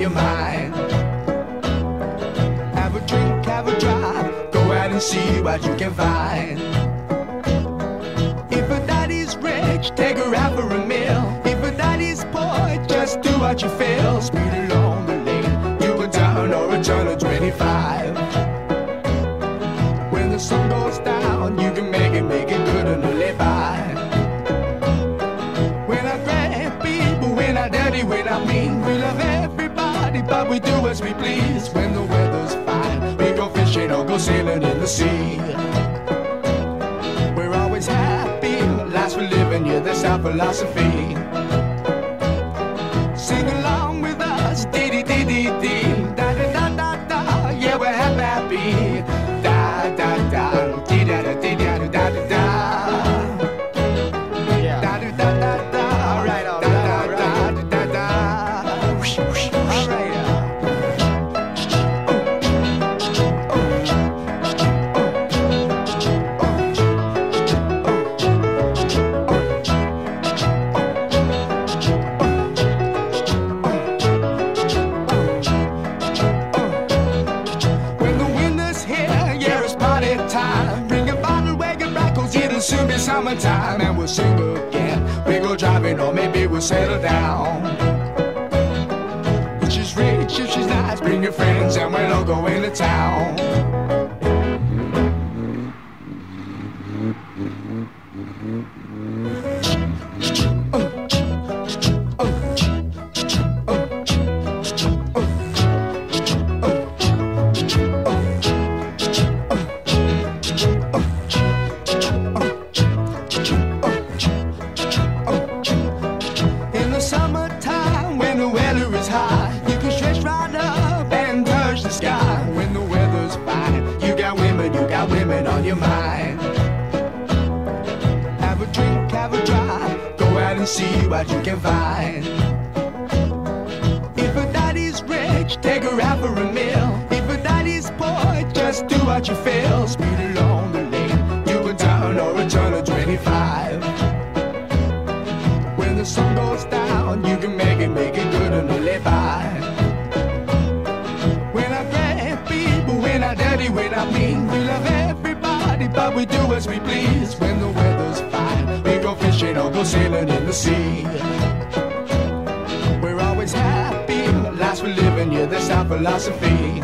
your mind. Have a drink, have a drive, go out and see what you can find. If a daddy's rich, take her out for a meal. If a daddy's poor, just do what you feel. Speed along the lane, you can turn or a turn of 25. When the sun goes down, you can make it good and live by. When I grab people, when I dirty, when I mean, we love everybody, but we do as we please. When the weather's fine, we go fishing or go sailing in the sea. We're always happy, lives we're living, yeah, that's our philosophy. Sing along with us, dee-dee-dee-dee-dee, da-da-da-da-da, yeah, we're happy, da-da-da, dee-da-da-dee-da-da-da-da. Yeah. Da-da-da-da-da, all right, all right, all right, da-da-da. All right. Time. Bring a bottle, wagon back, 'cause it'll soon be summertime. And we'll sing again, we go driving, or maybe we'll settle down. If she's rich, if she's nice, bring your friends and we'll all go into town. Summertime, when the weather is high, you can stretch right up and touch the sky. When the weather's fine, you got women on your mind. Have a drink, have a drive, go out and see what you can find. If a daddy's rich, take her out for a meal. If a daddy's poor, just do what you feel. Speed along the lane, you can turn or a turn of 25. When the sun goes down, you can make it good and live by. When I grab people, when I dirty, when I mean, we love everybody, but we do as we please. When the weather's fine, we go fishing or go sailing in the sea. We're always happy, lives we're living, yeah, that's our philosophy.